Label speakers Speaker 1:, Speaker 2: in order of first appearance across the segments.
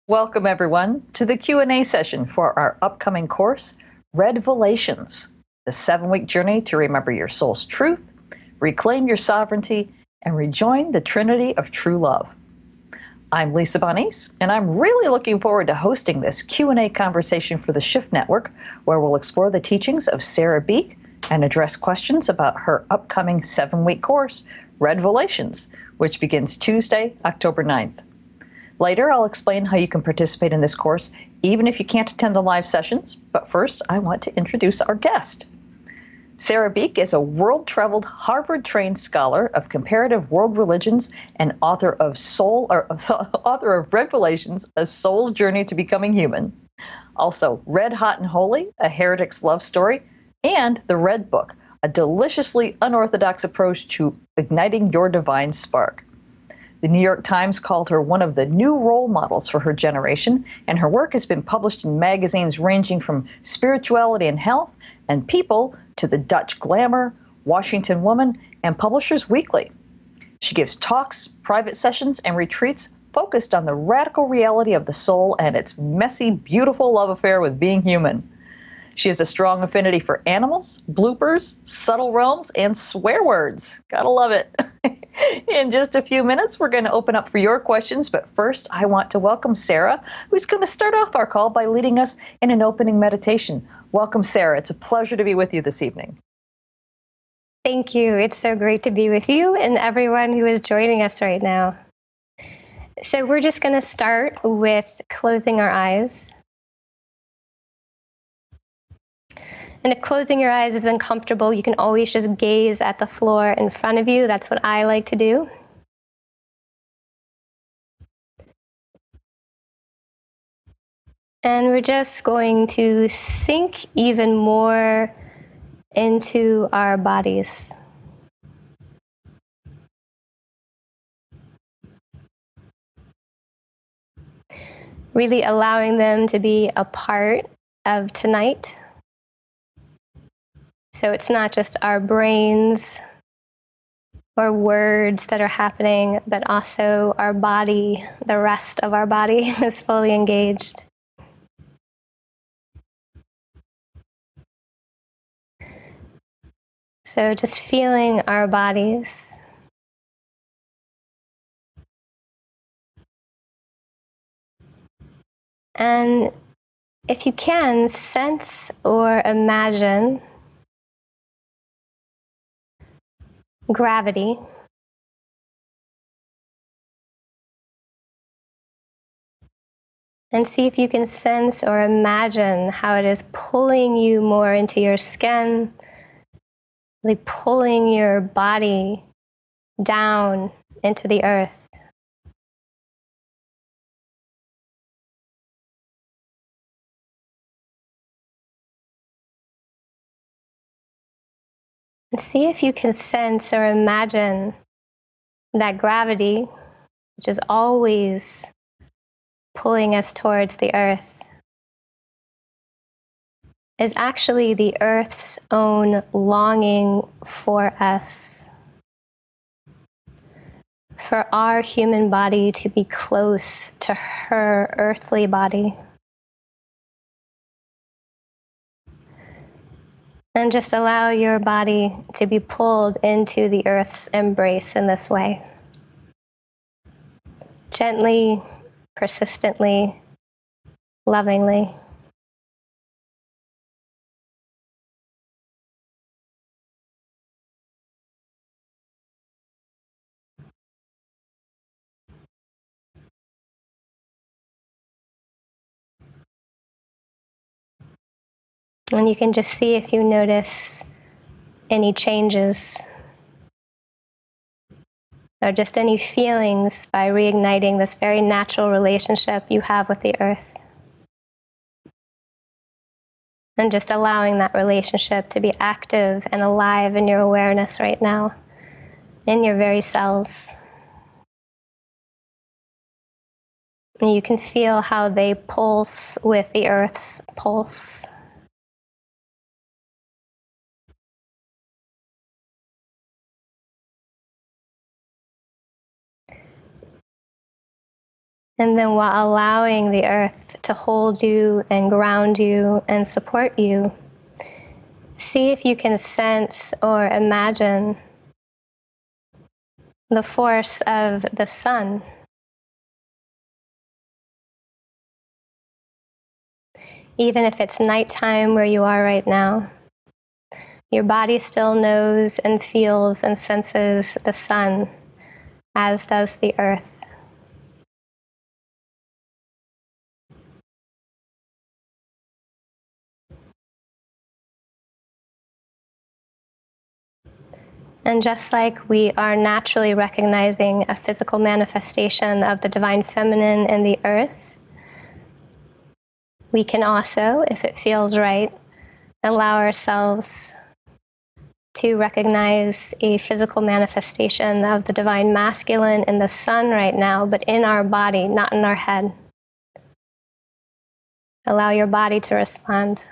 Speaker 1: Welcome everyone to the Q&A session for our upcoming course, Redvelations, the 7-week journey to remember your soul's truth, reclaim your sovereignty, and rejoin the Trinity of true love. I'm Lisa Bonnice, and I'm really looking forward to hosting this Q&A conversation for the Shift Network, where we'll explore the teachings of Sera Beak and address questions about her upcoming 7-week course, Redvelations, which begins Tuesday, October 9th. Later, I'll explain how you can participate in this course, even if you can't attend the live sessions. But first, I want to introduce our guest. Sera Beak is a world-traveled, Harvard-trained scholar of comparative world religions and author of Redvelations, A Soul's Journey to Becoming Human. Also, Red Hot and Holy, A Heretic's Love Story, and The Red Book, a deliciously unorthodox approach to igniting your divine spark. The New York Times called her one of the new role models for her generation, and her work has been published in magazines ranging from Spirituality and Health and People to the Dutch Glamour, Washington Woman, and Publishers Weekly. She gives talks, private sessions, and retreats focused on the radical reality of the soul and its messy, beautiful love affair with being human. She has a strong affinity for animals, bloopers, subtle realms, and swear words. Gotta love it. In just a few minutes, we're going to open up for your questions, but first I want to welcome Sera, who's going to start off our call by leading us in an opening meditation. Welcome, Sera. It's a pleasure to be with you this evening.
Speaker 2: Thank you. It's so great to be with you and everyone who is joining us right now. So we're just going to start with closing our eyes. And if closing your eyes is uncomfortable, you can always just gaze at the floor in front of you. That's what I like to do. And we're just going to sink even more into our bodies. Really allowing them to be a part of tonight. So it's not just our brains or words that are happening, but also our body, the rest of our body is fully engaged. So just feeling our bodies. And if you can, sense or imagine gravity. And see if you can sense or imagine how it is pulling you more into your skin, like pulling your body down into the earth. And see if you can sense or imagine that gravity, which is always pulling us towards the earth, is actually the earth's own longing for us, for our human body to be close to her earthly body. And just allow your body to be pulled into the earth's embrace in this way. Gently, persistently, lovingly. And you can just see if you notice any changes or just any feelings by reigniting this very natural relationship you have with the earth. And just allowing that relationship to be active and alive in your awareness right now, in your very cells. And you can feel how they pulse with the earth's pulse. And then while allowing the earth to hold you and ground you and support you, see if you can sense or imagine the force of the sun. Even if it's nighttime where you are right now, your body still knows and feels and senses the sun, as does the earth. And just like we are naturally recognizing a physical manifestation of the divine feminine in the earth, we can also, if it feels right, allow ourselves to recognize a physical manifestation of the divine masculine in the sun right now, but in our body, not in our head. Allow your body to respond.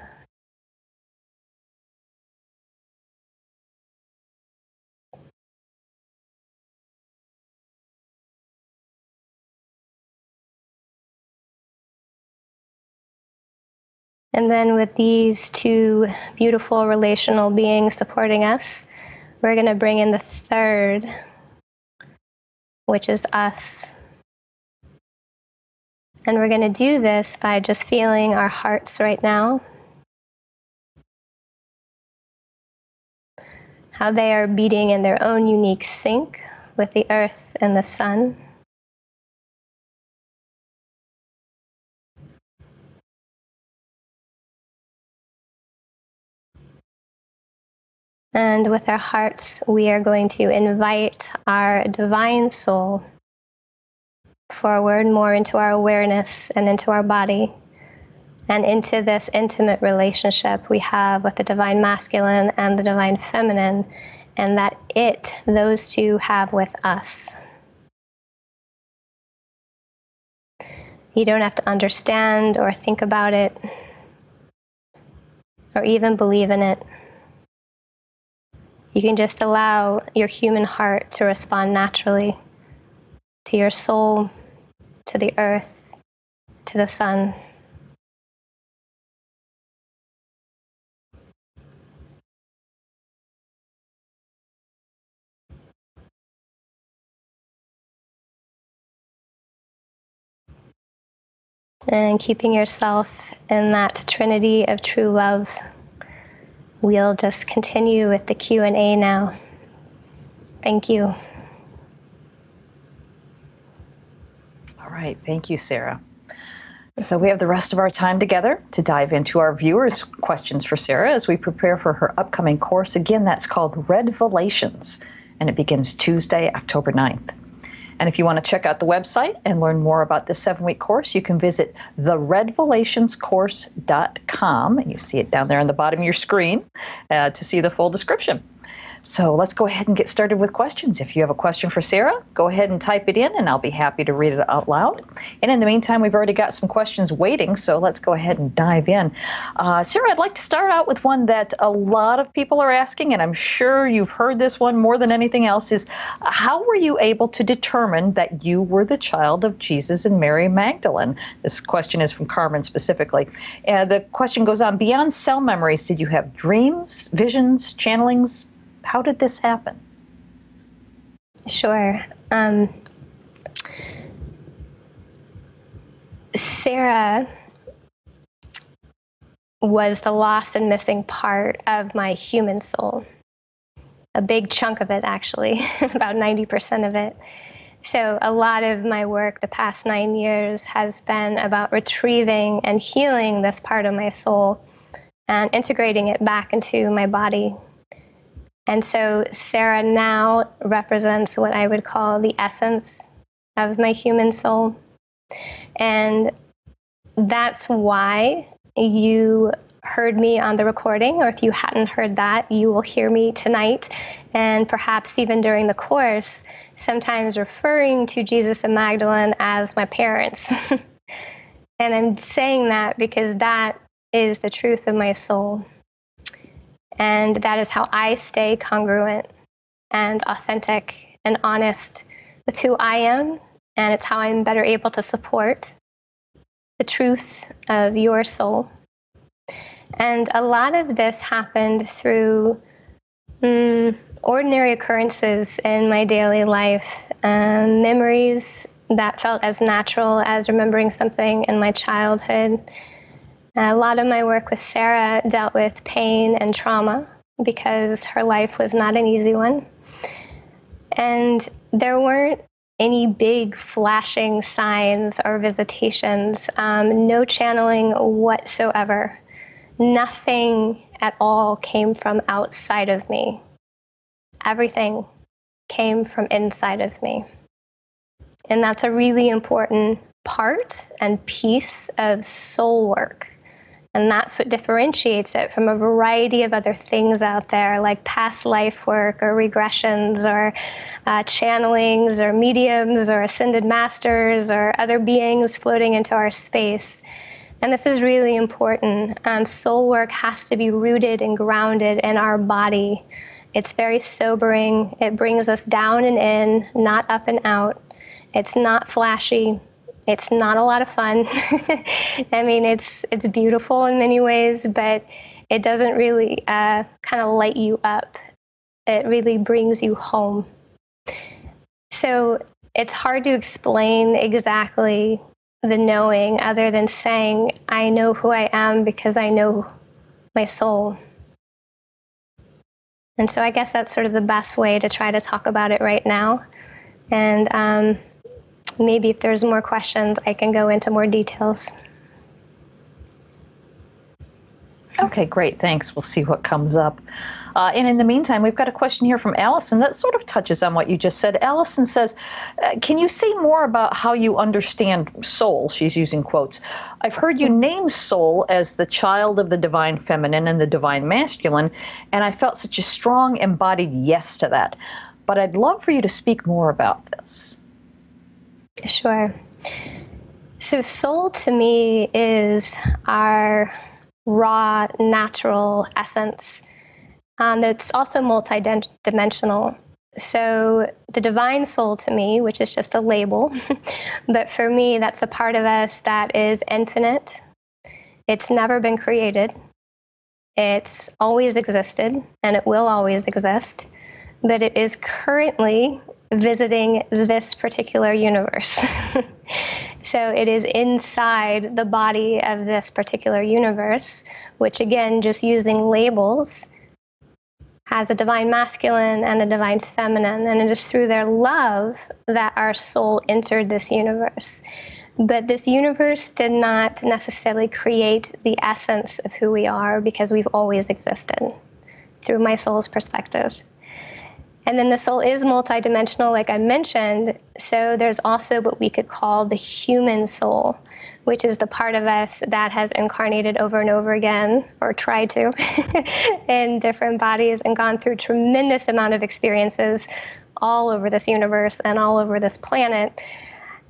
Speaker 2: And then with these two beautiful relational beings supporting us, we're going to bring in the third, which is us. And we're going to do this by just feeling our hearts right now, how they are beating in their own unique sync with the earth and the sun. And with our hearts, we are going to invite our divine soul forward more into our awareness and into our body and into this intimate relationship we have with the divine masculine and the divine feminine, and that those two have with us. You don't have to understand or think about it or even believe in it. You can just allow your human heart to respond naturally to your soul, to the earth, to the sun. And keeping yourself in that trinity of true love. We'll just continue with the Q&A now. Thank you.
Speaker 1: All right, thank you, Sera. So we have the rest of our time together to dive into our viewers' questions for Sera as we prepare for her upcoming course. Again, that's called Redvelations, and it begins Tuesday, October 9th. And if you want to check out the website and learn more about this 7-week course, you can visit theredvelationscourse.com. You see it down there on the bottom of your screen to see the full description. So let's go ahead and get started with questions. If you have a question for Sera, go ahead and type it in, and I'll be happy to read it out loud. And in the meantime, we've already got some questions waiting, so let's go ahead and dive in. Sera, I'd like to start out with one that a lot of people are asking, and I'm sure you've heard this one more than anything else, is how were you able to determine that you were the child of Jesus and Mary Magdalene? This question is from Carmen specifically. The question goes on, beyond cell memories, did you have dreams, visions, channelings? How did this happen?
Speaker 2: Sure. Sera was the lost and missing part of my human soul. A big chunk of it, actually, about 90% of it. So a lot of my work the past 9 years has been about retrieving and healing this part of my soul and integrating it back into my body. And so Sera now represents what I would call the essence of my human soul. And that's why you heard me on the recording, or if you hadn't heard that, you will hear me tonight, and perhaps even during the course, sometimes referring to Jesus and Magdalene as my parents. And I'm saying that because that is the truth of my soul. And that is how I stay congruent and authentic and honest with who I am And it's how I'm better able to support the truth of your soul. And a lot of this happened through ordinary occurrences in my daily life, memories that felt as natural as remembering something in my childhood. A lot of my work with Sera dealt with pain and trauma because her life was not an easy one. And there weren't any big flashing signs or visitations, no channeling whatsoever. Nothing at all came from outside of me. Everything came from inside of me. And that's a really important part and piece of soul work. And that's what differentiates it from a variety of other things out there, like past life work or regressions or channelings or mediums or ascended masters or other beings floating into our space. And this is really important. Soul work has to be rooted and grounded in our body. It's very sobering. It brings us down and in, not up and out. It's not flashy. It's not a lot of fun. I mean, it's beautiful in many ways, but it doesn't really kind of light you up. It really brings you home. So it's hard to explain exactly the knowing other than saying, I know who I am because I know my soul. And so I guess that's sort of the best way to try to talk about it right now. And maybe if there's more questions, I can go into more details.
Speaker 1: Okay, great. Thanks. We'll see what comes up. And in the meantime, we've got a question here from Allison that sort of touches on what you just said. Allison says, can you say more about how you understand soul? She's using quotes. I've heard you name soul as the child of the divine feminine and the divine masculine, and I felt such a strong embodied yes to that. But I'd love for you to speak more about this.
Speaker 2: Sure. So soul to me is our raw, natural essence. That's also multidimensional. So the divine soul to me, which is just a label, but for me, that's the part of us that is infinite. It's never been created. It's always existed, and it will always exist, but it is currently visiting this particular universe. So it is inside the body of this particular universe, which again, just using labels, has a divine masculine and a divine feminine, and it is through their love that our soul entered this universe. But this universe did not necessarily create the essence of who we are because we've always existed through my soul's perspective. And then the soul is multidimensional, like I mentioned, so there's also what we could call the human soul, which is the part of us that has incarnated over and over again, or tried to, in different bodies and gone through tremendous amount of experiences all over this universe and all over this planet.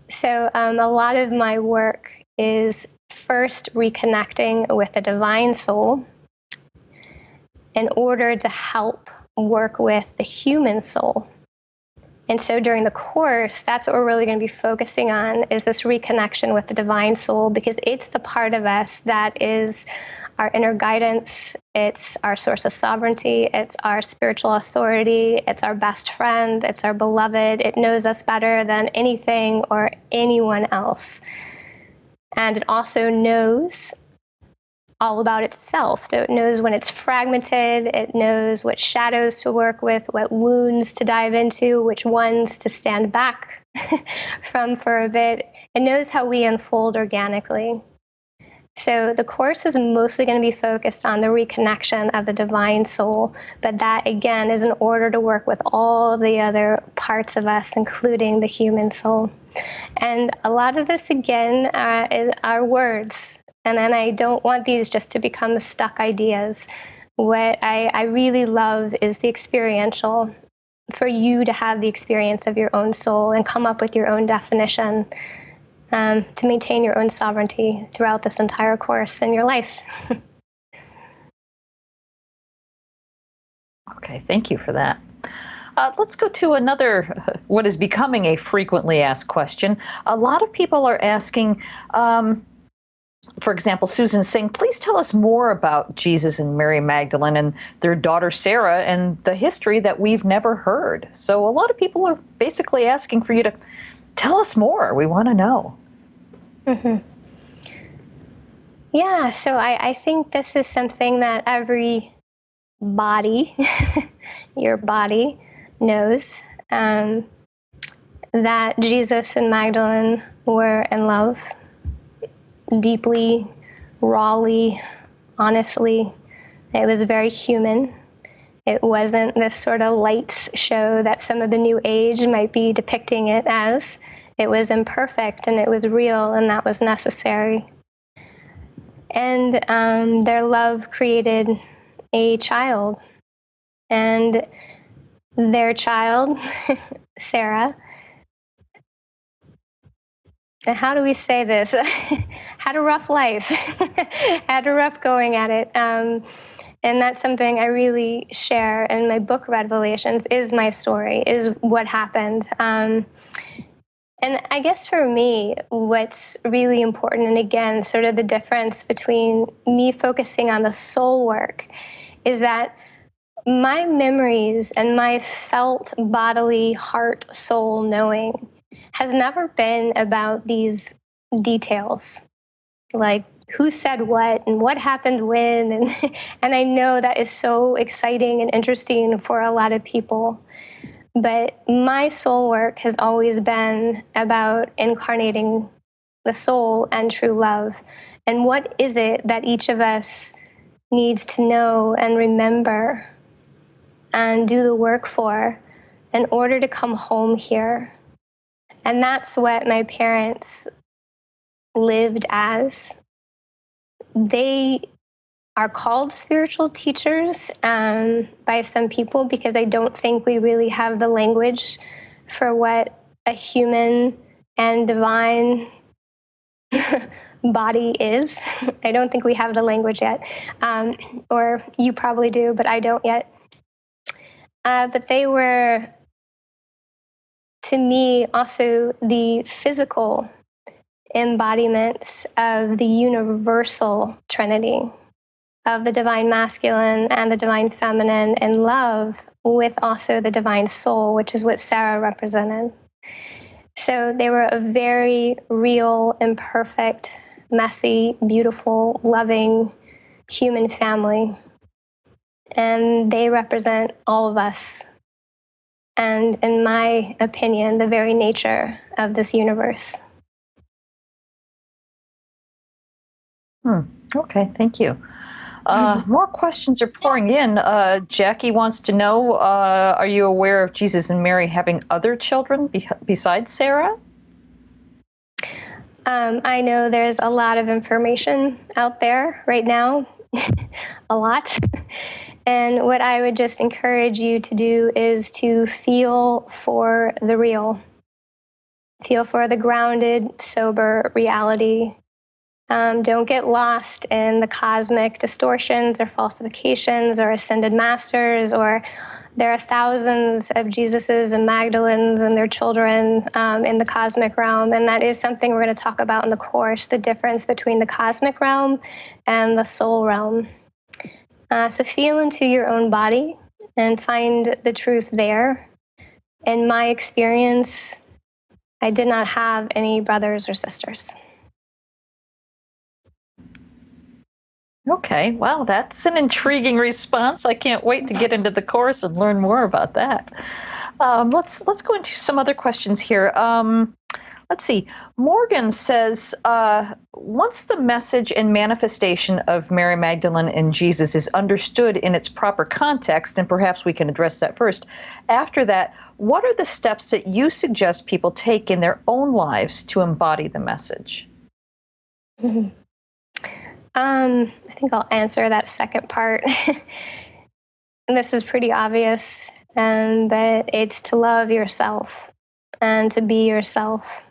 Speaker 2: So a lot of my work is first reconnecting with the divine soul in order to help work with the human soul. And so during the course, that's what we're really going to be focusing on, is this reconnection with the divine soul, because it's the part of us that is our inner guidance, it's our source of sovereignty, it's our spiritual authority, it's our best friend, it's our beloved. It knows us better than anything or anyone else. And it also knows all about itself. So it knows when it's fragmented, it knows what shadows to work with, what wounds to dive into, which ones to stand back from for a bit. It knows how we unfold organically. So the course is mostly going to be focused on the reconnection of the divine soul, but that again is in order to work with all the other parts of us, including the human soul. And a lot of this again are words. And then I don't want these just to become stuck ideas. What I really love is the experiential, for you to have the experience of your own soul and come up with your own definition, to maintain your own sovereignty throughout this entire course in your life.
Speaker 1: Okay, thank you for that. Let's go to another, what is becoming a frequently asked question. A lot of people are asking, for example, Susan saying, please tell us more about Jesus and Mary Magdalene and their daughter Sera and the history that we've never heard. So a lot of people are basically asking for you to tell us more. We want to know.
Speaker 2: Mm-hmm. Yeah, so I think this is something that every body, your body, knows, that Jesus and Magdalene were in love, deeply, rawly, honestly. It was very human. It wasn't this sort of lights show that some of the New Age might be depicting it as. It was imperfect and it was real, and that was necessary. And their love created a child. And their child, Sera, how do we say this? Had a rough life, had a rough going at it. And that's something I really share in my book, Redvelations, is my story, is what happened. And I guess for me, what's really important, and again, sort of the difference between me focusing on the soul work, is that my memories and my felt bodily heart soul knowing has never been about these details, like who said what and what happened when, and I know that is so exciting and interesting for a lot of people. But my soul work has always been about incarnating the soul and true love. And what is it that each of us needs to know and remember and do the work for in order to come home here? And that's what my parents lived as. They are called spiritual teachers by some people because I don't think we really have the language for what a human and divine body is. I don't think we have the language yet. Or you probably do, but I don't yet. But they were, to me, also the physical embodiments of the universal Trinity, of the divine masculine and the divine feminine in love, with also the divine soul, which is what Sera represented. So they were a very real, imperfect, messy, beautiful, loving human family. And they represent all of us. And in my opinion, the very nature of this universe.
Speaker 1: Okay, thank you. More questions are pouring in. Jackie wants to know, are you aware of Jesus and Mary having other children besides Sera?
Speaker 2: I know there's a lot of information out there right now, a lot. And what I would just encourage you to do is to feel for the real. Feel for the grounded, sober reality. Don't get lost in the cosmic distortions or falsifications or ascended masters, or there are thousands of Jesuses and Magdalenes and their children in the cosmic realm. And that is something we're going to talk about in the course, the difference between the cosmic realm and the soul realm. So feel into your own body and find the truth there. In my experience, I did not have any brothers or sisters.
Speaker 1: Okay, well, that's an intriguing response. I can't wait to get into the course and learn more about that. Let's go into some other questions here. Let's see. Morgan says, once the message and manifestation of Mary Magdalene and Jesus is understood in its proper context, and perhaps we can address that first, after that, what are the steps that you suggest people take in their own lives to embody the message?
Speaker 2: Mm-hmm. I think I'll answer that second part. And this is pretty obvious, and that it's to love yourself and to be yourself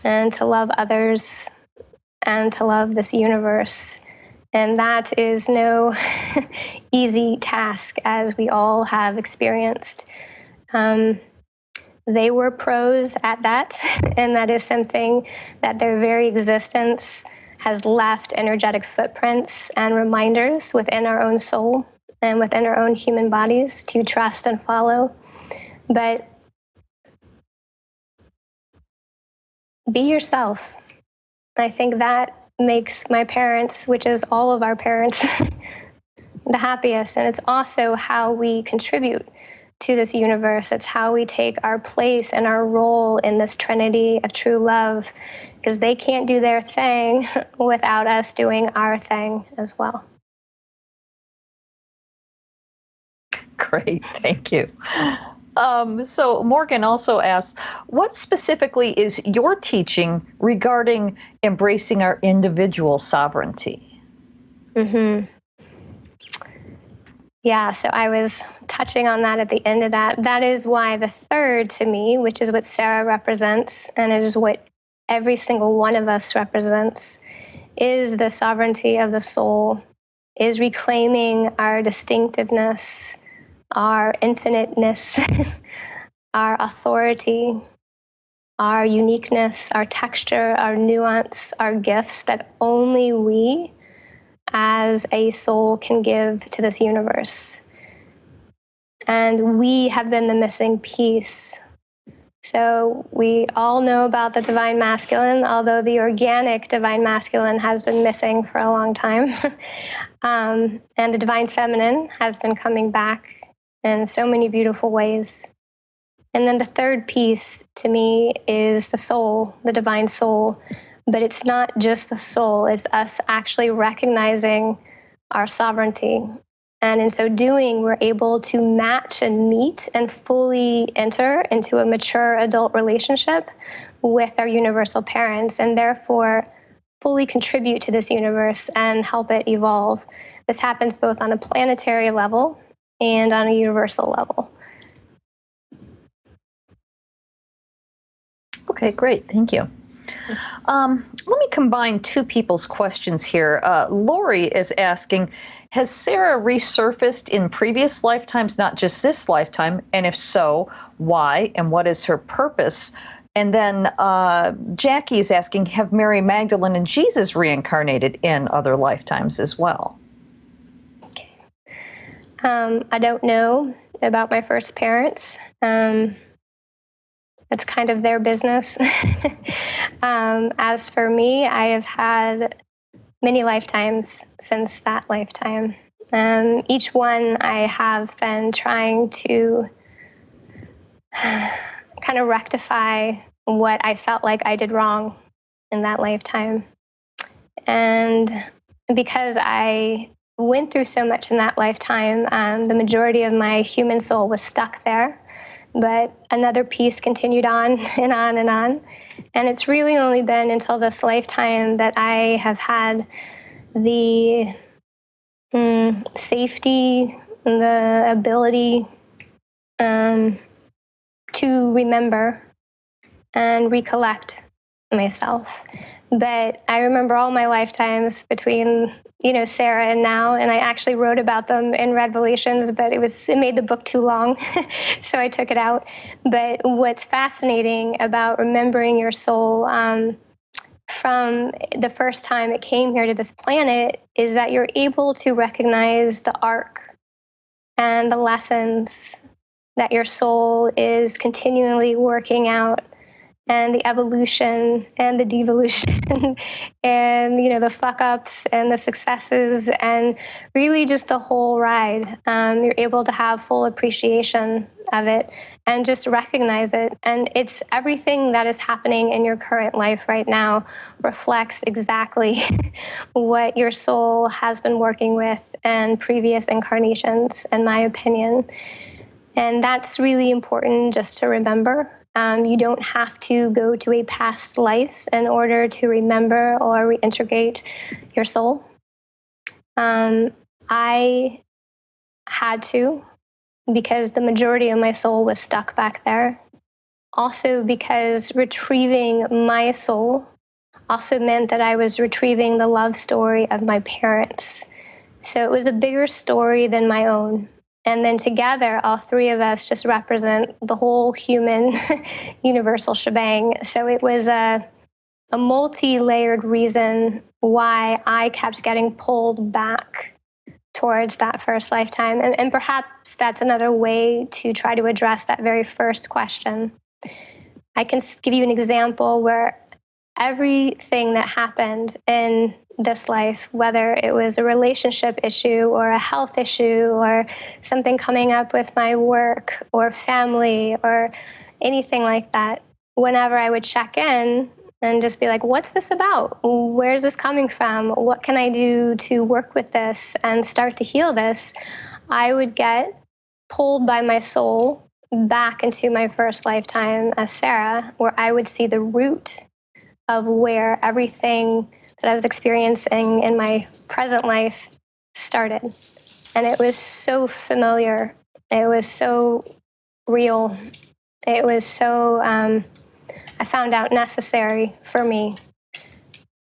Speaker 2: and to love others and to love this universe And that is no easy task, as we all have experienced. They were pros at that, and that is something that their very existence has left energetic footprints and reminders within our own soul and within our own human bodies to trust and follow. But be yourself. I think that makes my parents, which is all of our parents, the happiest. And it's also how we contribute to this universe. It's how we take our place and our role in this trinity of true love, because they can't do their thing without us doing our thing as well.
Speaker 1: Great, thank you. So Morgan also asks, what specifically is your teaching regarding embracing our individual sovereignty?
Speaker 2: Mm-hmm. Yeah, so I was touching on that at the end of that. That is why the third, to me, which is what Sera represents, and it is what every single one of us represents, is the sovereignty of the soul, is reclaiming our distinctiveness, our infiniteness, our authority, our uniqueness, our texture, our nuance, our gifts that only we as a soul can give to this universe. And we have been the missing piece. So we all know about the divine masculine, although the organic divine masculine has been missing for a long time. And the divine feminine has been coming back in so many beautiful ways. And then the third piece to me is the soul, the divine soul. But it's not just the soul, it's us actually recognizing our sovereignty. And in so doing, we're able to match and meet and fully enter into a mature adult relationship with our universal parents, and therefore fully contribute to this universe and help it evolve. This happens both on a planetary level and on a universal level.
Speaker 1: Okay, great, thank you. Let me combine two people's questions here. Lori is asking, has Sera resurfaced in previous lifetimes, not just this lifetime? And if so, why? And what is her purpose? And then Jackie is asking, have Mary Magdalene and Jesus reincarnated in other lifetimes as well?
Speaker 2: Okay. I don't know about my first parents. It's kind of their business. As for me, I have had many lifetimes since that lifetime. Each one I have been trying to kind of rectify what I felt like I did wrong in that lifetime. And because I went through so much in that lifetime, the majority of my human soul was stuck there. But another piece continued on and on and on. And it's really only been until this lifetime that I have had the safety, the ability to remember and recollect myself. But I remember all my lifetimes between, Sera and now, and I actually wrote about them in Redvelations, but it made the book too long, so I took it out. But what's fascinating about remembering your soul from the first time it came here to this planet is that you're able to recognize the arc and the lessons that your soul is continually working out, and the evolution and the devolution and, the fuck ups and the successes and really just the whole ride. You're able to have full appreciation of it and just recognize it. And it's everything that is happening in your current life right now reflects exactly what your soul has been working with in previous incarnations, in my opinion. And that's really important just to remember. You don't have to go to a past life in order to remember or reintegrate your soul. I had to, because the majority of my soul was stuck back there. Also because retrieving my soul also meant that I was retrieving the love story of my parents. So it was a bigger story than my own. And then together, all three of us just represent the whole human universal shebang. So it was a multi-layered reason why I kept getting pulled back towards that first lifetime. And perhaps that's another way to try to address that very first question. I can give you an example where everything that happened in this life, whether it was a relationship issue or a health issue or something coming up with my work or family or anything like that, whenever I would check in and just be like, what's this about? Where's this coming from? What can I do to work with this and start to heal this? I would get pulled by my soul back into my first lifetime as Sera, where I would see the root of where everything that I was experiencing in my present life started. And it was so familiar. It was so real. It was so, I found out, necessary for me.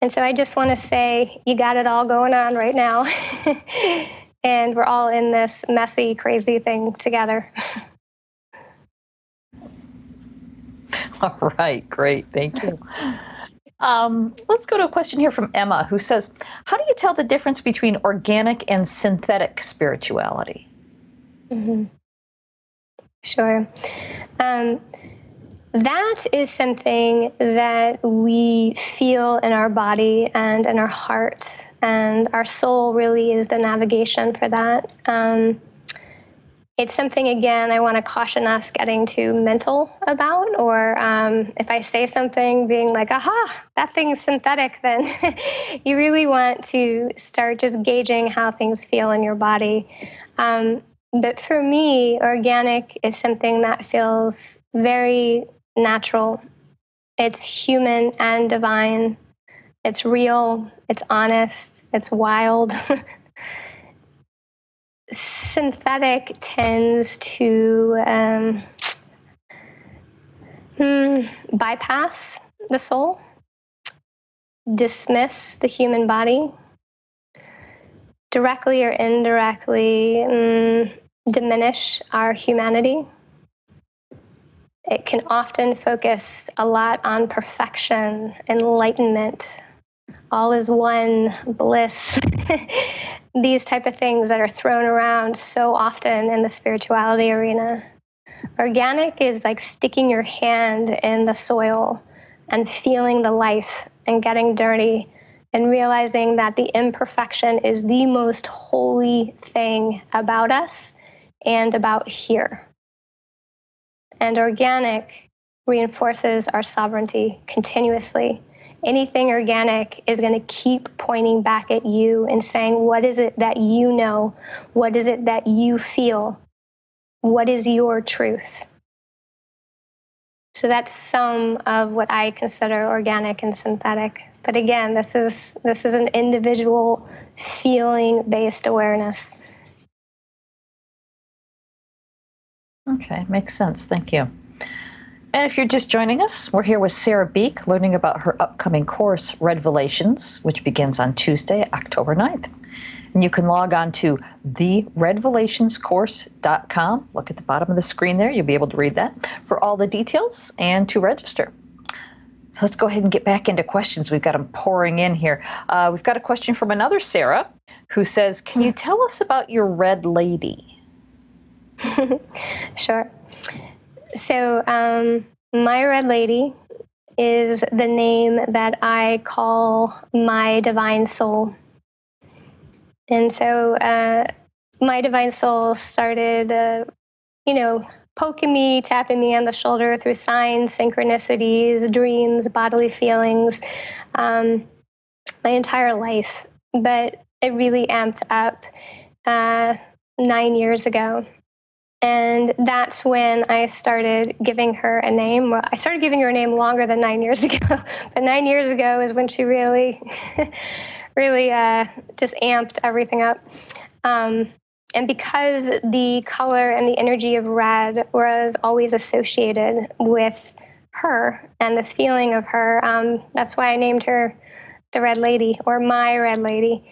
Speaker 2: And so I just want to say, you got it all going on right now. And we're all in this messy, crazy thing together.
Speaker 1: All right, great. Thank you. Let's go to a question here from Emma, who says, how do you tell the difference between organic and synthetic spirituality?
Speaker 2: Mm-hmm. Sure. That is something that we feel in our body and in our heart, and our soul really is the navigation for that. It's something, again, I want to caution us getting too mental about, or if I say something being like, aha, that thing's synthetic, then you really want to start just gauging how things feel in your body. But for me, organic is something that feels very natural. It's human and divine. It's real. It's honest. It's wild. Synthetic tends to bypass the soul, dismiss the human body, directly or indirectly diminish our humanity. It can often focus a lot on perfection, enlightenment, all is one, bliss. These type of things that are thrown around so often in the spirituality arena. Organic is like sticking your hand in the soil and feeling the life and getting dirty and realizing that the imperfection is the most holy thing about us and about here. And organic reinforces our sovereignty continuously. Anything organic is going to keep pointing back at you and saying, what is it that you know? What is it that you feel? What is your truth? So that's some of what I consider organic and synthetic. But again, this is an individual feeling-based awareness.
Speaker 1: Okay, makes sense. Thank you. And if you're just joining us, we're here with Sera Beak, learning about her upcoming course, Redvelations, which begins on Tuesday, October 9th. And you can log on to theredvelationscourse.com. Look at the bottom of the screen there. You'll be able to read that for all the details and to register. So let's go ahead and get back into questions. We've got them pouring in here. We've got a question from another Sera who says, can you tell us about your red lady?
Speaker 2: Sure. So my red lady is the name that I call my divine soul. And so my divine soul started, poking me, tapping me on the shoulder through signs, synchronicities, dreams, bodily feelings, my entire life. But it really amped up 9 years ago. And that's when I started giving her a name. Well, I started giving her a name longer than 9 years ago, but 9 years ago is when she really, really just amped everything up. And because the color and the energy of red was always associated with her and this feeling of her. That's why I named her the Red Lady, or my Red Lady.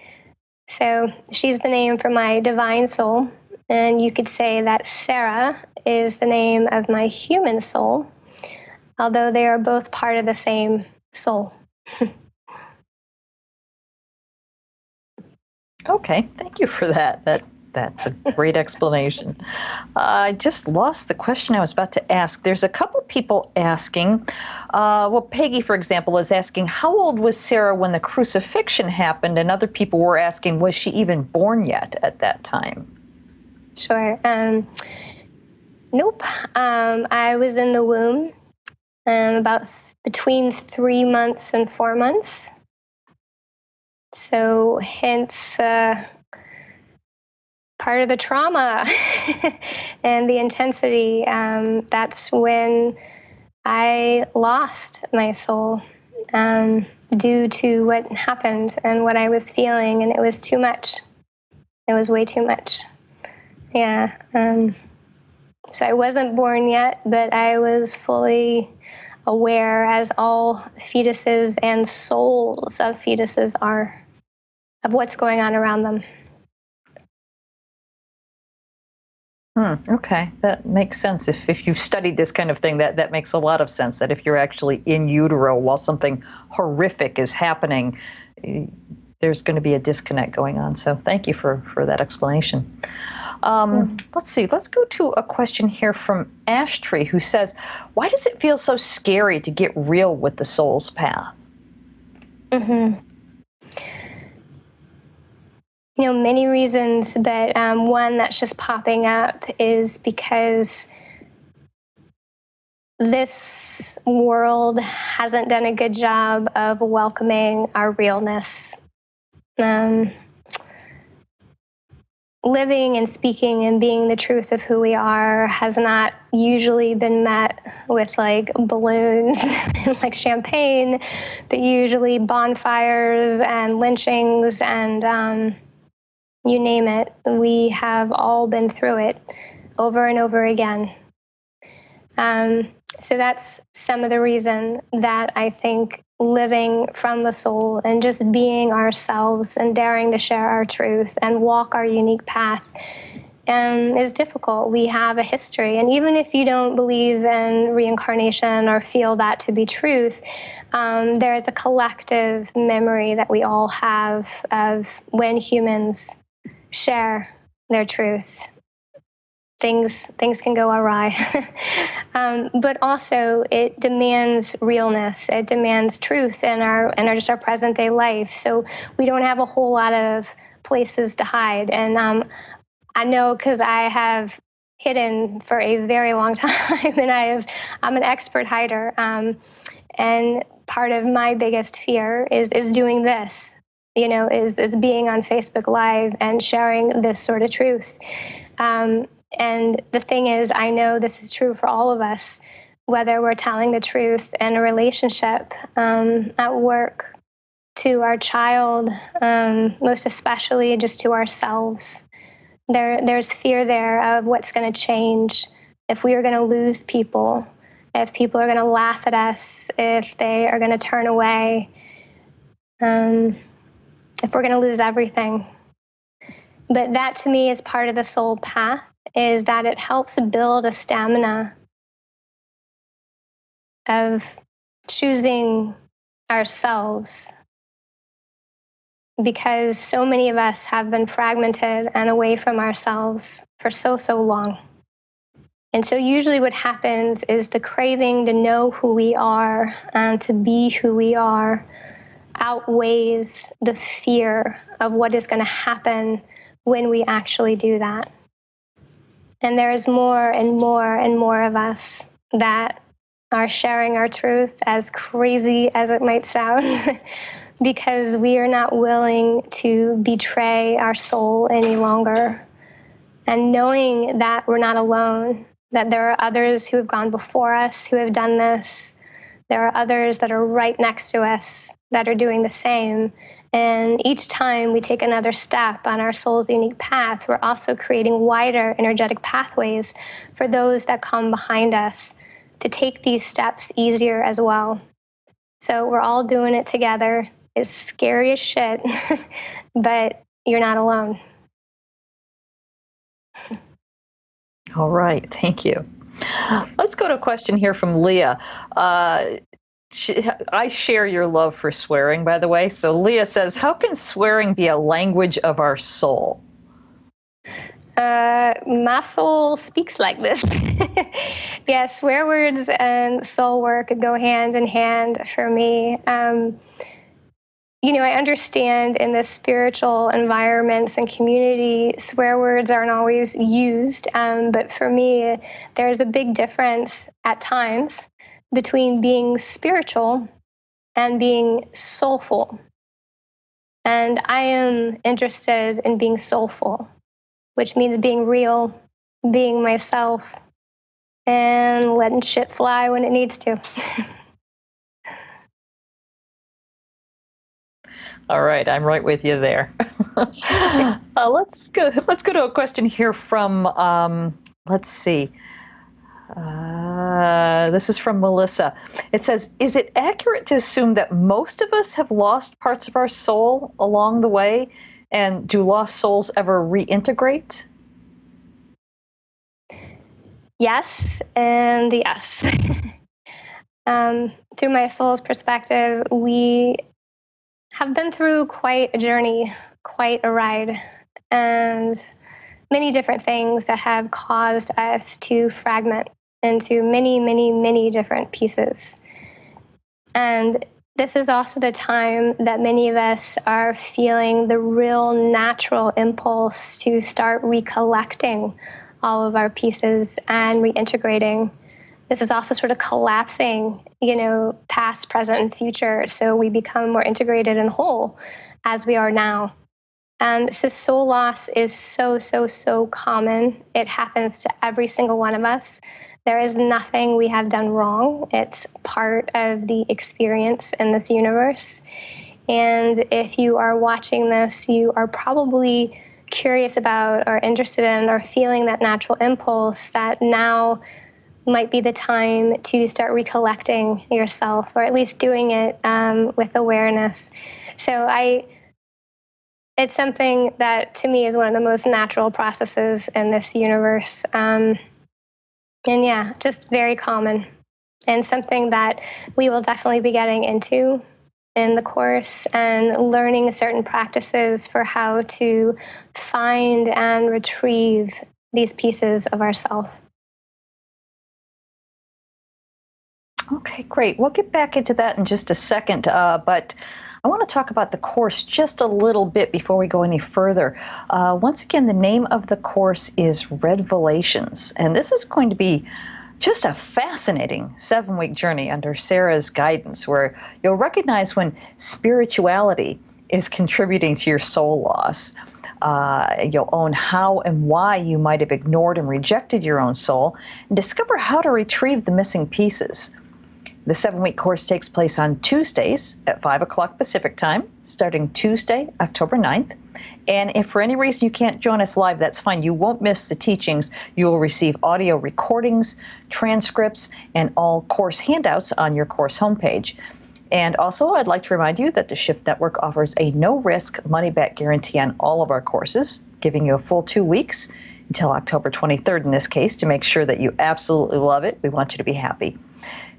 Speaker 2: So she's the name for my divine soul. And you could say that Sera is the name of my human soul, although they are both part of the same soul.
Speaker 1: Okay, thank you for that. That's a great explanation. I just lost the question I was about to ask. There's a couple people asking, Peggy, for example, is asking, how old was Sera when the crucifixion happened? And other people were asking, was she even born yet at that time?
Speaker 2: Sure. Nope. I was in the womb about between 3 months and 4 months. So hence part of the trauma and the intensity. That's when I lost my soul due to what happened and what I was feeling, and it was too much. It was way too much. Yeah. So I wasn't born yet, but I was fully aware, as all fetuses and souls of fetuses are, of what's going on around them.
Speaker 1: Okay, that makes sense. If you've studied this kind of thing, that makes a lot of sense, that if you're actually in utero while something horrific is happening, there's going to be a disconnect going on. So thank you for that explanation. Let's see. Let's go to a question here from Ashtree, who says, why does it feel so scary to get real with the soul's path?
Speaker 2: Many reasons, but one that's just popping up is because this world hasn't done a good job of welcoming our realness. Living and speaking and being the truth of who we are has not usually been met with like balloons and like champagne, but usually bonfires and lynchings and you name it. We have all been through it over and over again. So that's some of the reason that I think living from the soul and just being ourselves and daring to share our truth and walk our unique path is difficult. We have a history. And even if you don't believe in reincarnation or feel that to be truth, there's a collective memory that we all have of when humans share their truth. Things can go awry. But also it demands realness. It demands truth in our present day life. So we don't have a whole lot of places to hide. And I know because I have hidden for a very long time, and I'm an expert hider. And part of my biggest fear is doing this. Is being on Facebook Live and sharing this sort of truth. And the thing is, I know this is true for all of us, whether we're telling the truth in a relationship, at work, to our child, most especially just to ourselves. There's fear there of what's going to change, if we are going to lose people, if people are going to laugh at us, if they are going to turn away, if we're going to lose everything. But that to me is part of the soul path, is that it helps build a stamina of choosing ourselves, because so many of us have been fragmented and away from ourselves for so long. And so usually what happens is the craving to know who we are and to be who we are outweighs the fear of what is going to happen when we actually do that. And there's more and more and more of us that are sharing our truth, as crazy as it might sound, because we are not willing to betray our soul any longer. And knowing that we're not alone, that there are others who have gone before us who have done this. There are others that are right next to us that are doing the same. And each time we take another step on our soul's unique path, we're also creating wider energetic pathways for those that come behind us to take these steps easier as well. So we're all doing it together. It's scary as shit, but you're not alone.
Speaker 1: All right, thank you. Let's go to a question here from Leah. I share your love for swearing, by the way. So Leah says, how can swearing be a language of our soul?
Speaker 2: My soul speaks like this. Yeah, swear words and soul work go hand in hand for me. I understand in the spiritual environments and community, swear words aren't always used. But for me, there's a big difference at times between being spiritual and being soulful. And I am interested in being soulful, which means being real, being myself, and letting shit fly when it needs to.
Speaker 1: All right, I'm right with you there. Let's go to a question here from, let's see. This is from Melissa. It says, is it accurate to assume that most of us have lost parts of our soul along the way? And do lost souls ever reintegrate?
Speaker 2: Yes, and yes. Through my soul's perspective, we have been through quite a journey, quite a ride, and many different things that have caused us to fragment into many, many, many different pieces. And this is also the time that many of us are feeling the real natural impulse to start recollecting all of our pieces and reintegrating. This is also sort of collapsing, past, present, and future, so we become more integrated and whole as we are now. So soul loss is so, so, so common. It happens to every single one of us. There is nothing we have done wrong. It's part of the experience in this universe. And if you are watching this, you are probably curious about or interested in or feeling that natural impulse that now might be the time to start recollecting yourself, or at least doing it with awareness. So it's something that to me is one of the most natural processes in this universe. And yeah, just very common, and something that we will definitely be getting into in the course and learning certain practices for how to find and retrieve these pieces of ourselves.
Speaker 1: Okay, great. We'll get back into that in just a second, but I want to talk about the course just a little bit before we go any further. Once again, the name of the course is Redvelations, and this is going to be just a fascinating 7-week journey under Sera's guidance, where you'll recognize when spirituality is contributing to your soul loss. You'll own how and why you might have ignored and rejected your own soul, and discover how to retrieve the missing pieces. The 7-week course takes place on Tuesdays at 5 o'clock Pacific time, starting Tuesday, October 9th. And if for any reason you can't join us live, that's fine. You won't miss the teachings. You will receive audio recordings, transcripts, and all course handouts on your course homepage. And also, I'd like to remind you that the Shift Network offers a no-risk money-back guarantee on all of our courses, giving you a full 2 weeks until October 23rd in this case to make sure that you absolutely love it. We want you to be happy.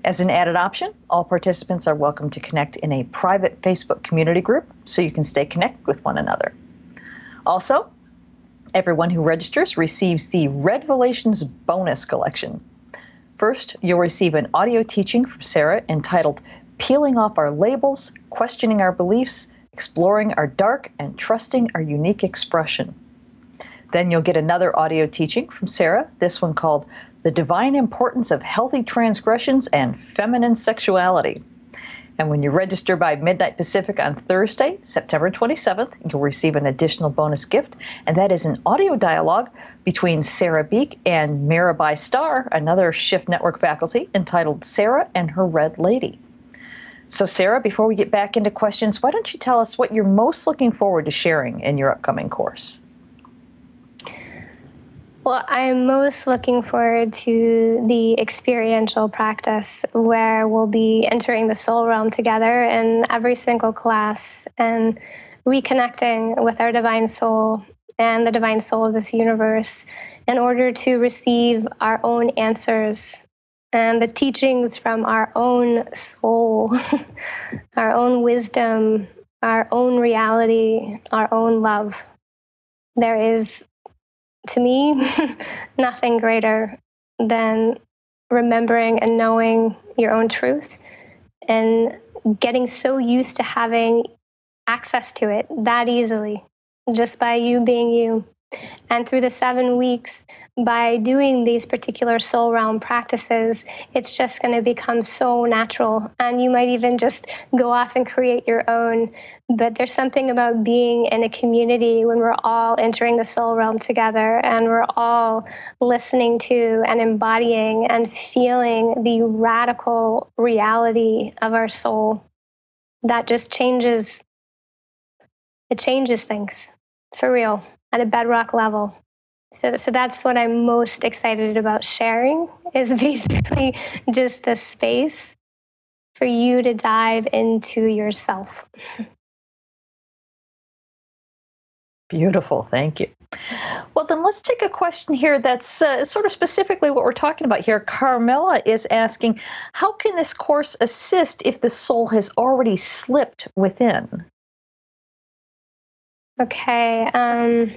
Speaker 1: As an added option, all participants are welcome to connect in a private Facebook community group so you can stay connected with one another. Also, everyone who registers receives the Redvelations bonus collection. First, you'll receive an audio teaching from Sera entitled Peeling Off Our Labels, Questioning Our Beliefs, Exploring Our Dark, and Trusting Our Unique Expression. Then you'll get another audio teaching from Sera, this one called The Divine Importance of Healthy Transgressions and Feminine Sexuality. And when you register by midnight Pacific on Thursday, September 27th, you'll receive an additional bonus gift, and that is an audio dialogue between Sera Beak and Mirabai Starr, another Shift Network faculty, entitled Sera and Her Red Lady. So Sera, before we get back into questions, why don't you tell us what you're most looking forward to sharing in your upcoming course?
Speaker 2: Well, I'm most looking forward to the experiential practice where we'll be entering the soul realm together in every single class and reconnecting with our divine soul and the divine soul of this universe in order to receive our own answers and the teachings from our own soul, our own wisdom, our own reality, our own love. There is, to me, nothing greater than remembering and knowing your own truth and getting so used to having access to it that easily, just by you being you. And through the 7 weeks, by doing these particular soul realm practices, it's just going to become so natural. And you might even just go off and create your own. But there's something about being in a community when we're all entering the soul realm together and we're all listening to and embodying and feeling the radical reality of our soul that just changes. It changes things for real at a bedrock level. So that's what I'm most excited about sharing, is basically just the space for you to dive into yourself.
Speaker 1: Beautiful. Thank you. Well, then let's take a question here that's sort of specifically what we're talking about here. Carmela is asking, how can this course assist if the soul has already slipped within?
Speaker 2: Okay.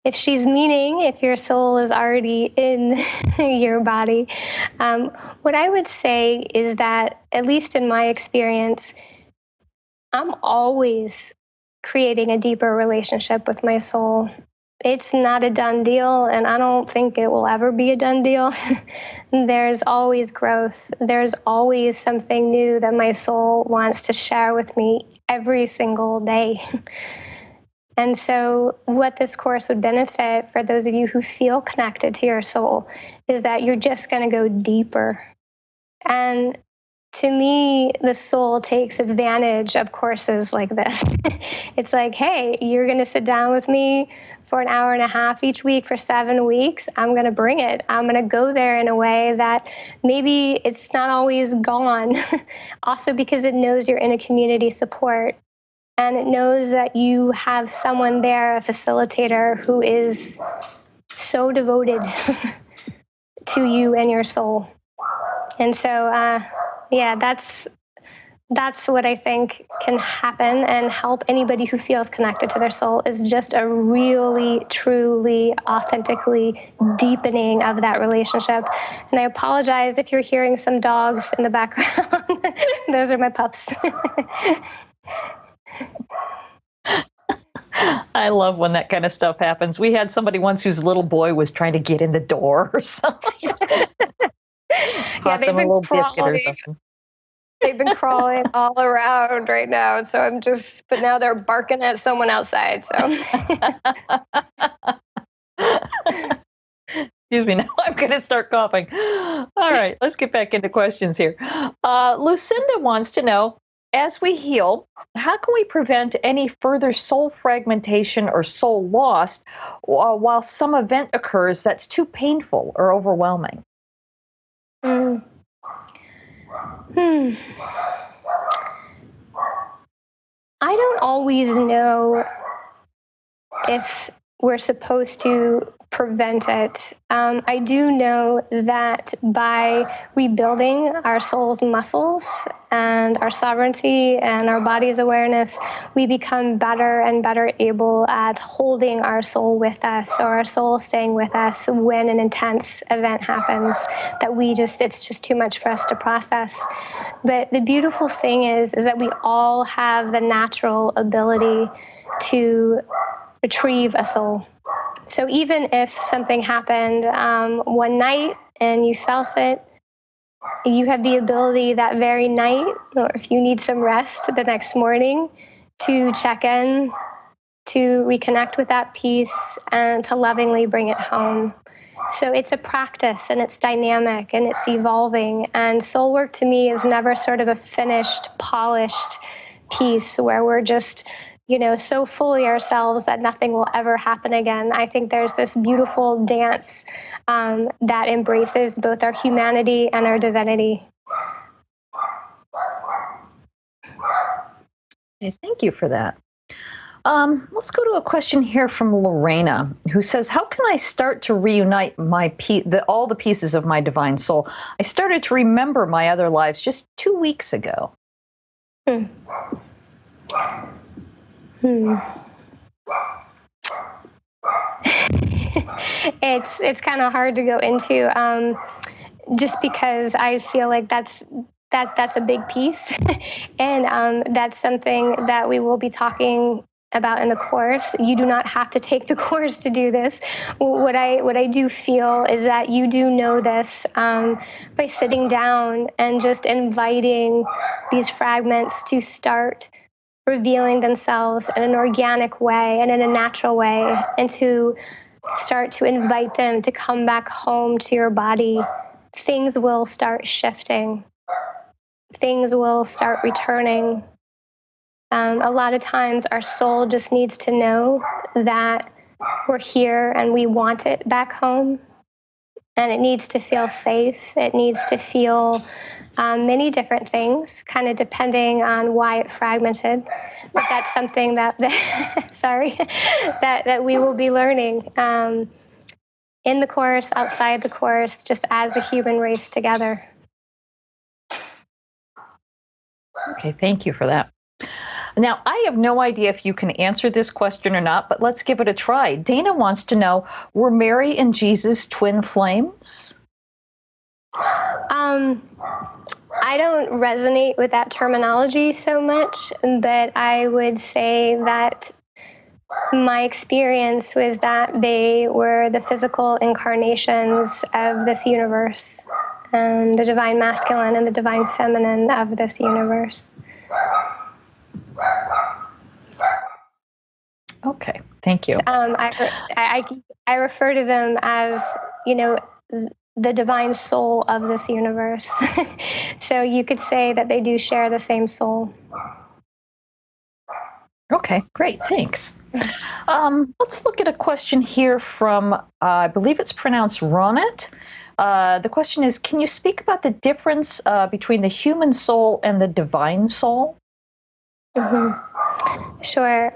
Speaker 2: If she's meaning if your soul is already in your body, what I would say is that, at least in my experience, I'm always creating a deeper relationship with my soul. It's not a done deal, and I don't think it will ever be a done deal. There's always growth. There's always something new that my soul wants to share with me every single day. And so what this course would benefit for those of you who feel connected to your soul is that you're just going to go deeper. And to me, the soul takes advantage of courses like this. It's like, hey, you're going to sit down with me for an hour and a half each week for 7 weeks. I'm going to bring it. I'm going to go there in a way that maybe it's not always gone. Also because it knows you're in a community support. And it knows that you have someone there, a facilitator, who is so devoted to you and your soul. And so, yeah, that's what I think can happen and help anybody who feels connected to their soul, is just a really, truly, authentically deepening of that relationship. And I apologize if you're hearing some dogs in the background. Those are my pups.
Speaker 1: I love when that kind of stuff happens. We had somebody once whose little boy was trying to get in the door or something. Toss him a little biscuit or something.
Speaker 2: They've been crawling all around right now. So but now they're barking at someone outside. So.
Speaker 1: Excuse me, now I'm going to start coughing. All right, let's get back into questions here. Lucinda wants to know, as we heal, how can we prevent any further soul fragmentation or soul loss while some event occurs that's too painful or overwhelming?
Speaker 2: I don't always know if we're supposed to prevent it. I do know that by rebuilding our soul's muscles and our sovereignty and our body's awareness, we become better and better able at holding our soul with us, or our soul staying with us when an intense event happens that it's just too much for us to process. But the beautiful thing is that we all have the natural ability to retrieve a soul. So even if something happened one night and you felt it, you have the ability that very night, or if you need some rest the next morning, to check in, to reconnect with that piece, and to lovingly bring it home. So it's a practice, and it's dynamic, and it's evolving. And soul work to me is never sort of a finished, polished piece where we're just so fully ourselves that nothing will ever happen again. I think there's this beautiful dance that embraces both our humanity and our divinity.
Speaker 1: Okay, thank you for that. Let's go to a question here from Lorena, who says, how can I start to reunite all the pieces of my divine soul? I started to remember my other lives just 2 weeks ago.
Speaker 2: It's kind of hard to go into, just because I feel like that's a big piece, and that's something that we will be talking about in the course. You do not have to take the course to do this. What I do feel is that you do know this by sitting down and just inviting these fragments to start revealing themselves in an organic way and in a natural way, and to start to invite them to come back home to your body. Things will start shifting. Things will start returning. A lot of times our soul just needs to know that we're here and we want it back home. And it needs to feel safe. It needs to feel many different things, kind of depending on why it fragmented. But that's something that we will be learning in the course, outside the course, just as a human race together.
Speaker 1: Okay, thank you for that. Now, I have no idea if you can answer this question or not, but let's give it a try. Dana wants to know, were Mary and Jesus twin flames?
Speaker 2: I don't resonate with that terminology so much, but I would say that my experience was that they were the physical incarnations of this universe, the divine masculine and the divine feminine of this universe.
Speaker 1: Okay, thank you.
Speaker 2: I refer to them as, the divine soul of this universe. So you could say that they do share the same soul.
Speaker 1: Okay, great, thanks. Let's look at a question here from, I believe it's pronounced Ronet. The question is, can you speak about the difference between the human soul and the divine soul?
Speaker 2: Mm-hmm. Sure.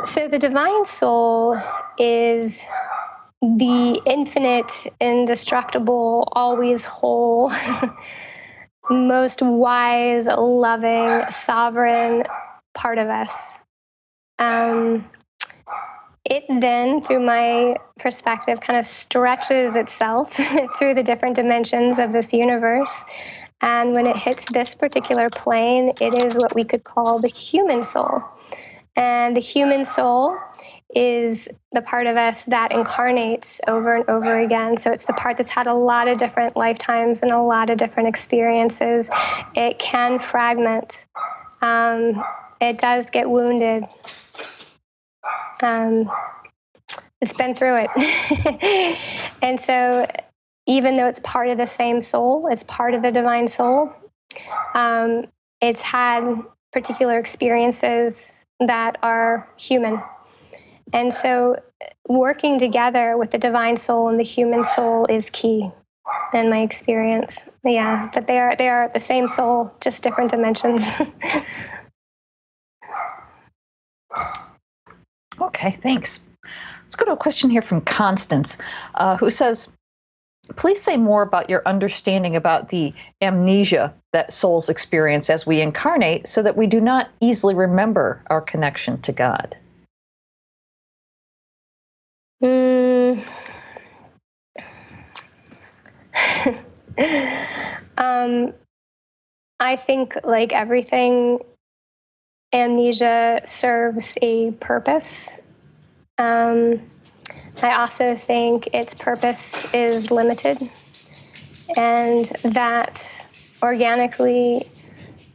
Speaker 2: So the divine soul is the infinite, indestructible, always whole, most wise, loving, sovereign part of us. It then, through my perspective, kind of stretches itself through the different dimensions of this universe. And when it hits this particular plane, it is what we could call the human soul. And the human soul is the part of us that incarnates over and over again. So it's the part that's had a lot of different lifetimes and a lot of different experiences. It can fragment. It does get wounded. It's been through it. And so even though it's part of the same soul, it's part of the divine soul, it's had particular experiences that are human. And so working together with the divine soul and the human soul is key in my experience. Yeah, but they are the same soul, just different dimensions.
Speaker 1: Okay, thanks. Let's go to a question here from Constance, who says, please say more about your understanding about the amnesia that souls experience as we incarnate so that we do not easily remember our connection to God.
Speaker 2: I think, like everything, amnesia serves a purpose. I also think its purpose is limited, and that organically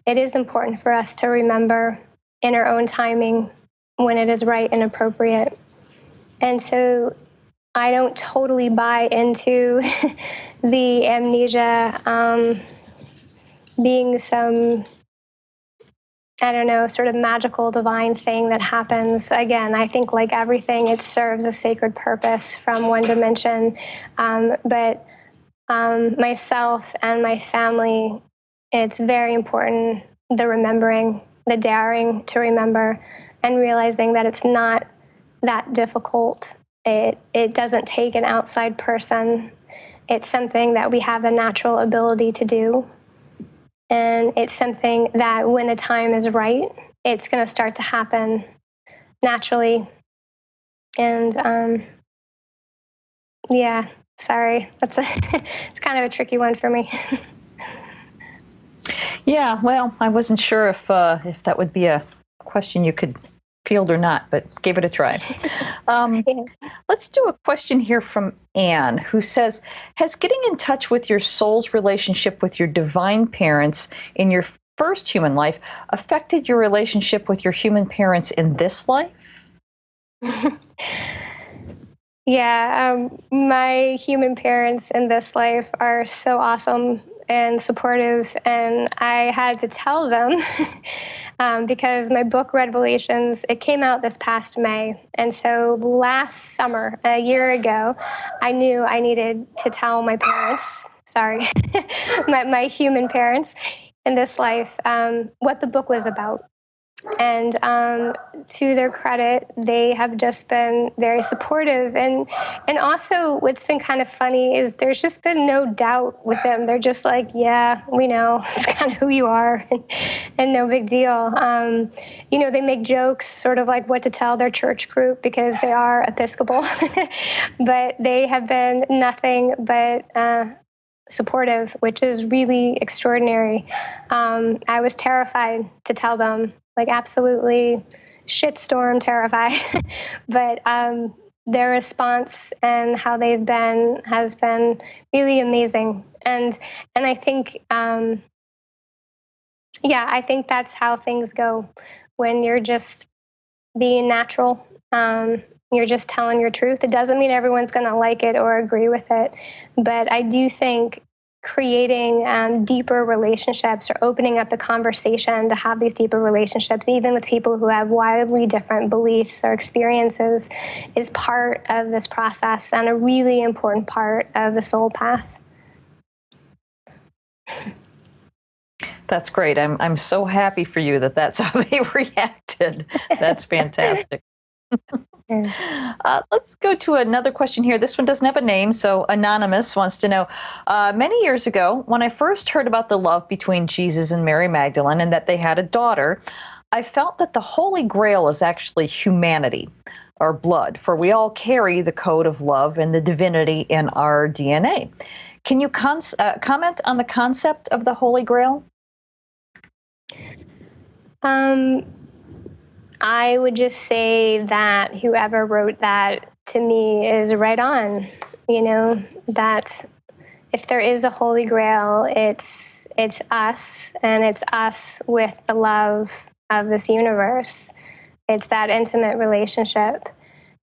Speaker 2: it is important for us to remember in our own timing when it is right and appropriate. And so I don't totally buy into the amnesia being some I don't know, sort of magical divine thing that happens. Again, I think like everything, it serves a sacred purpose from one dimension. But myself and my family, it's very important, the remembering, the daring to remember, and realizing that it's not that difficult. It doesn't take an outside person. It's something that we have a natural ability to do. And it's something that when the time is right, it's going to start to happen naturally. And yeah, sorry, it's kind of a tricky one for me.
Speaker 1: Yeah, well, I wasn't sure if that would be a question you could field or not, but gave it a try. Let's do a question here from Anne, who says, has getting in touch with your soul's relationship with your divine parents in your first human life affected your relationship with your human parents in this life?
Speaker 2: Yeah, my human parents in this life are so awesome and supportive, and I had to tell them because my book Redvelations, it came out this past May, and so last summer, a year ago, I knew I needed to tell my parents, sorry, my human parents in this life, what the book was about. And to their credit, they have just been very supportive. And also, what's been kind of funny is there's just been no doubt with them. They're just like, yeah, we know. It's kind of who you are, and no big deal. They make jokes, sort of like what to tell their church group because they are Episcopal, but they have been nothing but supportive, which is really extraordinary. I was terrified to tell them, like absolutely shitstorm terrified, but their response and how they've been has been really amazing. And I think, I think that's how things go when you're just being natural. You're just telling your truth. It doesn't mean everyone's going to like it or agree with it, but I do think creating deeper relationships or opening up the conversation to have these deeper relationships, even with people who have wildly different beliefs or experiences, is part of this process and a really important part of the soul path.
Speaker 1: That's great. I'm so happy for you that that's how they reacted. That's fantastic. Let's go to another question here. This one doesn't have a name, so Anonymous wants to know, many years ago, when I first heard about the love between Jesus and Mary Magdalene and that they had a daughter, I felt that the Holy Grail is actually humanity, or blood, for we all carry the code of love and the divinity in our DNA. Can you comment on the concept of the Holy Grail?
Speaker 2: I would just say that whoever wrote that to me is right on. That if there is a Holy Grail, it's us, and it's us with the love of this universe. It's that intimate relationship,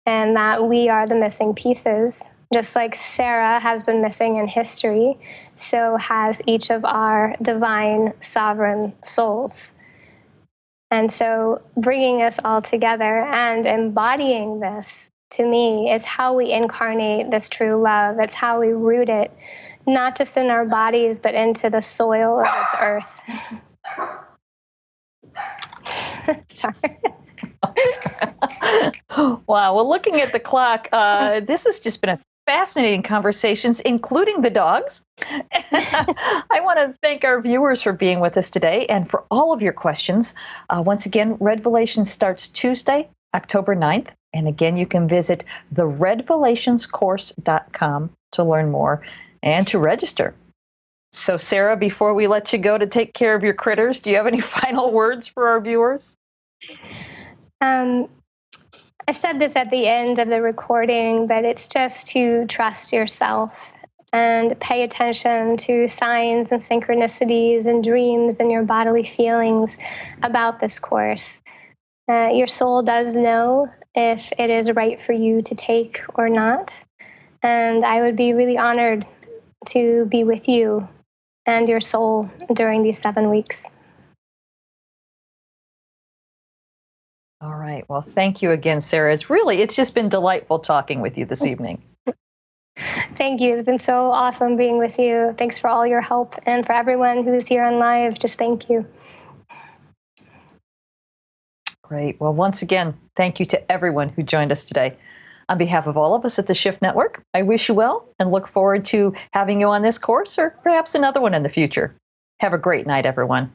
Speaker 2: and that we are the missing pieces. Just like Sera has been missing in history, so has each of our divine sovereign souls. And so bringing us all together and embodying this, to me, is how we incarnate this true love. It's how we root it, not just in our bodies, but into the soil of this earth. Sorry.
Speaker 1: Wow. Well, looking at the clock, this has just been a fascinating conversations, including the dogs. I want to thank our viewers for being with us today and for all of your questions. Once again, Redvelations starts Tuesday, October 9th. And again, you can visit the redvelationscourse.com to learn more and to register. So, Sera, before we let you go to take care of your critters, do you have any final words for our viewers?
Speaker 2: I said this at the end of the recording, but it's just to trust yourself and pay attention to signs and synchronicities and dreams and your bodily feelings about this course. Your soul does know if it is right for you to take or not. And I would be really honored to be with you and your soul during these 7 weeks.
Speaker 1: All right. Well, thank you again, Sera. It's just been delightful talking with you this evening.
Speaker 2: Thank you. It's been so awesome being with you. Thanks for all your help. And for everyone who's here on live, just thank you.
Speaker 1: Great. Well, once again, thank you to everyone who joined us today. On behalf of all of us at the Shift Network, I wish you well and look forward to having you on this course or perhaps another one in the future. Have a great night, everyone.